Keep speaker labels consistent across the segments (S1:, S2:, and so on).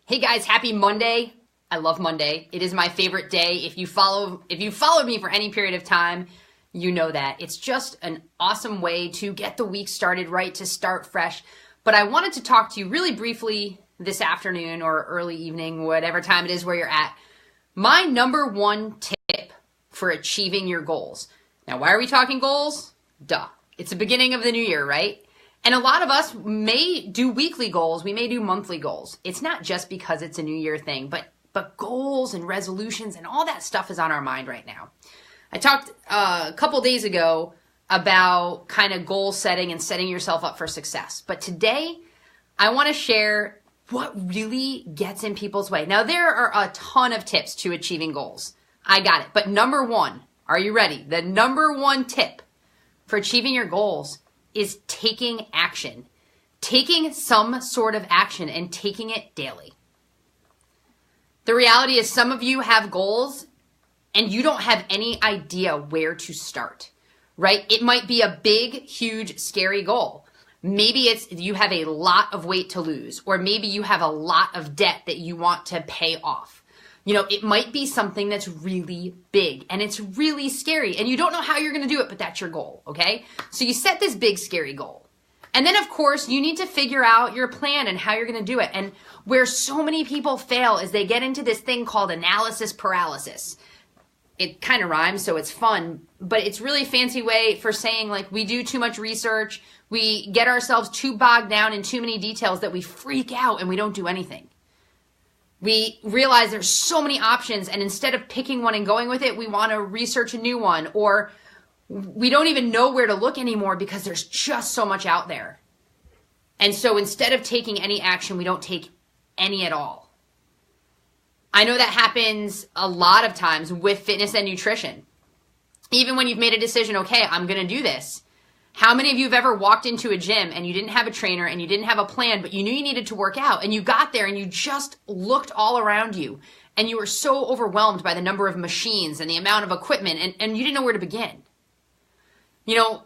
S1: Hey guys, happy Monday. I love Monday. It is my favorite day. If you followed me for any period of time, you know that. It's just an awesome way to get the week started right, to start fresh. But I wanted to talk to you really briefly this afternoon or early evening, whatever time it is where you're at. My number one tip for achieving your goals. Now, why are we talking goals? Duh. It's the beginning of the new year, right? And a lot of us may do weekly goals. We may do monthly goals. It's not just because it's a new year thing, but goals and resolutions and all that stuff is on our mind right now. I talked a couple days ago about kind of goal setting and setting yourself up for success. But today, I want to share what really gets in people's way. Now, there are a ton of tips to achieving goals. I got it. But number one, are you ready? The number one tip for achieving your goals is taking action. Taking some sort of action and taking it daily. The reality is some of you have goals and you don't have any idea where to start, right? It might be a big, huge, scary goal. Maybe it's you have a lot of weight to lose, or maybe you have a lot of debt that you want to pay off. You know, it might be something that's really big and it's really scary and you don't know how you're going to do it, but that's your goal, okay? So you set this big, scary goal. And then, of course, you need to figure out your plan and how you're going to do it. And where so many people fail is they get into this thing called analysis paralysis. It kind of rhymes, so it's fun, but it's really a fancy way for saying, like, we do too much research, we get ourselves too bogged down in too many details that we freak out and we don't do anything. We realize there's so many options, and instead of picking one and going with it, we want to research a new one, or we don't even know where to look anymore because there's just so much out there. And so instead of taking any action, we don't take any at all. I know that happens a lot of times with fitness and nutrition. Even when you've made a decision, okay, I'm going to do this. How many of you have ever walked into a gym and you didn't have a trainer and you didn't have a plan, but you knew you needed to work out, and you got there and you just looked all around you and you were so overwhelmed by the number of machines and the amount of equipment, and you didn't know where to begin? You know,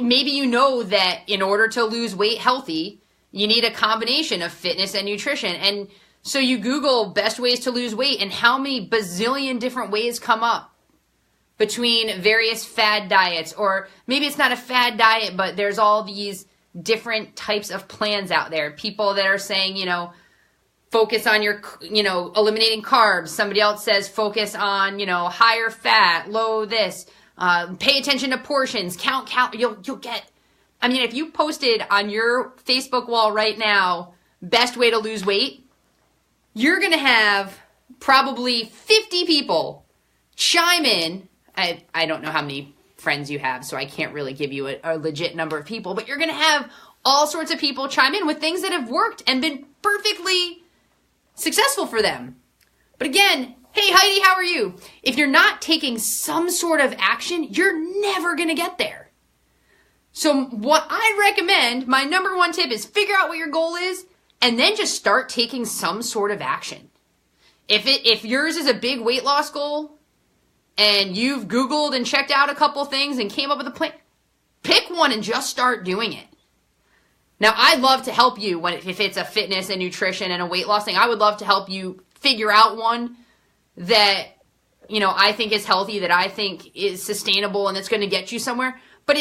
S1: maybe you know that in order to lose weight healthy, you need a combination of fitness and nutrition. And so you Google best ways to lose weight, and how many bazillion different ways come up between various fad diets, or maybe it's not a fad diet, but there's all these different types of plans out there. People that are saying, you know, focus on your, you know, eliminating carbs. Somebody else says focus on, you know, higher fat, low this, pay attention to portions, count, you'll get, I mean, if you posted on your Facebook wall right now, best way to lose weight, you're going to have probably 50 people chime in. I don't know how many friends you have, so I can't really give you a legit number of people, but you're going to have all sorts of people chime in with things that have worked and been perfectly successful for them. But again, hey Heidi, how are you? If you're not taking some sort of action, you're never going to get there. So what I recommend, my number one tip, is figure out what your goal is and then just start taking some sort of action. If yours is a big weight loss goal, and you've Googled and checked out a couple things and came up with a plan, pick one and just start doing it. Now, I'd love to help you if it's a fitness and nutrition and a weight loss thing. I would love to help you figure out one that, you know, I think is healthy, that I think is sustainable, and that's going to get you somewhere. But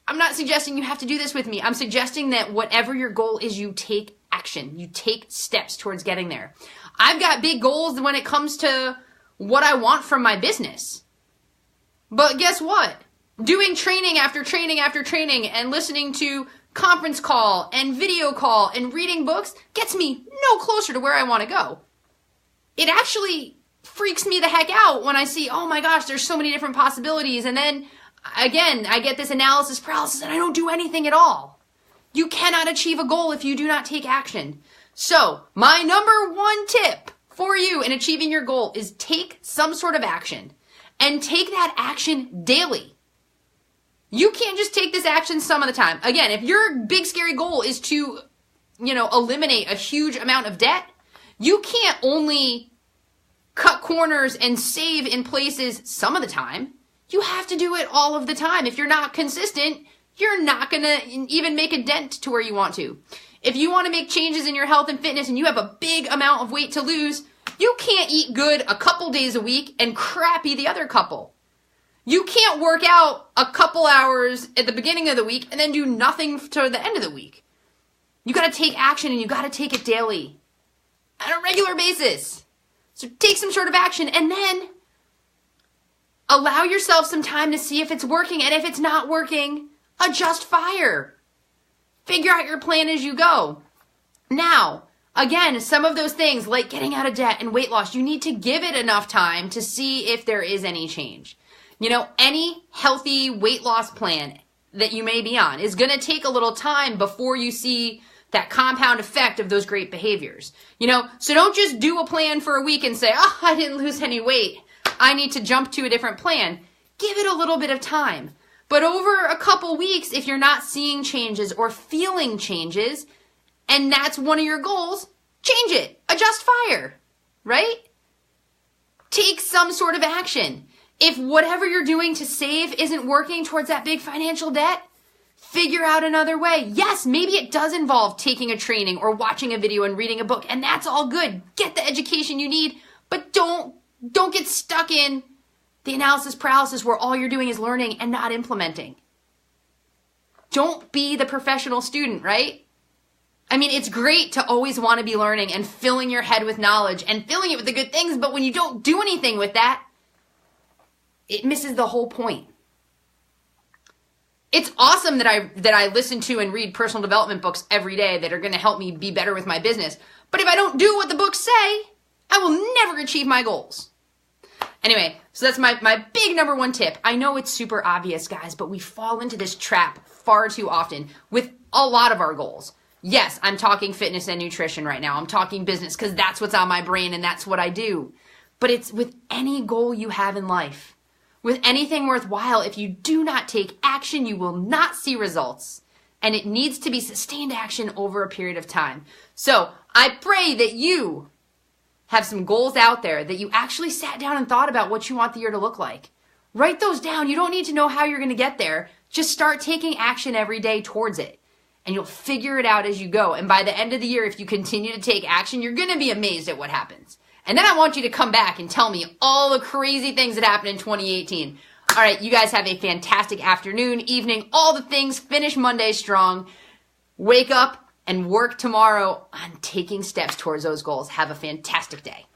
S1: I'm not suggesting you have to do this with me. I'm suggesting that whatever your goal is, you take action. You take steps towards getting there. I've got big goals when it comes to what I want from my business. But guess what? Doing training after training after training and listening to conference call and video call and reading books gets me no closer to where I want to go. It actually freaks me the heck out when I see, oh my gosh, there's so many different possibilities. And then again, I get this analysis paralysis and I don't do anything at all. You cannot achieve a goal if you do not take action. So my number one tip for you in achieving your goal is take some sort of action, and take that action daily. You can't just take this action some of the time. Again, if your big scary goal is to, you know, eliminate a huge amount of debt, you can't only cut corners and save in places some of the time. You have to do it all of the time. If you're not consistent, you're not going to even make a dent to where you want to. If you want to make changes in your health and fitness and you have a big amount of weight to lose, you can't eat good a couple days a week and crappy the other couple. You can't work out a couple hours at the beginning of the week and then do nothing toward the end of the week. You got to take action, and you got to take it daily on a regular basis. So take some sort of action and then allow yourself some time to see if it's working. And if it's not working, adjust fire. Figure out your plan as you go. Now, again, some of those things like getting out of debt and weight loss, you need to give it enough time to see if there is any change. You know, any healthy weight loss plan that you may be on is going to take a little time before you see that compound effect of those great behaviors. You know, so don't just do a plan for a week and say, oh, I didn't lose any weight. I need to jump to a different plan. Give it a little bit of time. But over a couple weeks, if you're not seeing changes or feeling changes, and that's one of your goals, change it. Adjust fire, right? Take some sort of action. If whatever you're doing to save isn't working towards that big financial debt, figure out another way. Yes, maybe it does involve taking a training or watching a video and reading a book, and that's all good. Get the education you need, but don't get stuck in the analysis paralysis where all you're doing is learning and not implementing. Don't be the professional student, right? I mean, it's great to always want to be learning and filling your head with knowledge and filling it with the good things, but when you don't do anything with that, it misses the whole point. It's awesome that I listen to and read personal development books every day that are going to help me be better with my business. But if I don't do what the books say, I will never achieve my goals. Anyway, so that's my big number one tip. I know it's super obvious, guys, but we fall into this trap far too often with a lot of our goals. Yes, I'm talking fitness and nutrition right now. I'm talking business because that's what's on my brain and that's what I do. But it's with any goal you have in life. With anything worthwhile, if you do not take action, you will not see results. And it needs to be sustained action over a period of time. So I pray that you have some goals out there, that you actually sat down and thought about what you want the year to look like. Write those down. You don't need to know how you're going to get there. Just start taking action every day towards it. And you'll figure it out as you go. And by the end of the year, if you continue to take action, you're going to be amazed at what happens. And then I want you to come back and tell me all the crazy things that happened in 2018. All right, you guys have a fantastic afternoon, evening, all the things. Finish Monday strong. Wake up and work tomorrow on taking steps towards those goals. Have a fantastic day.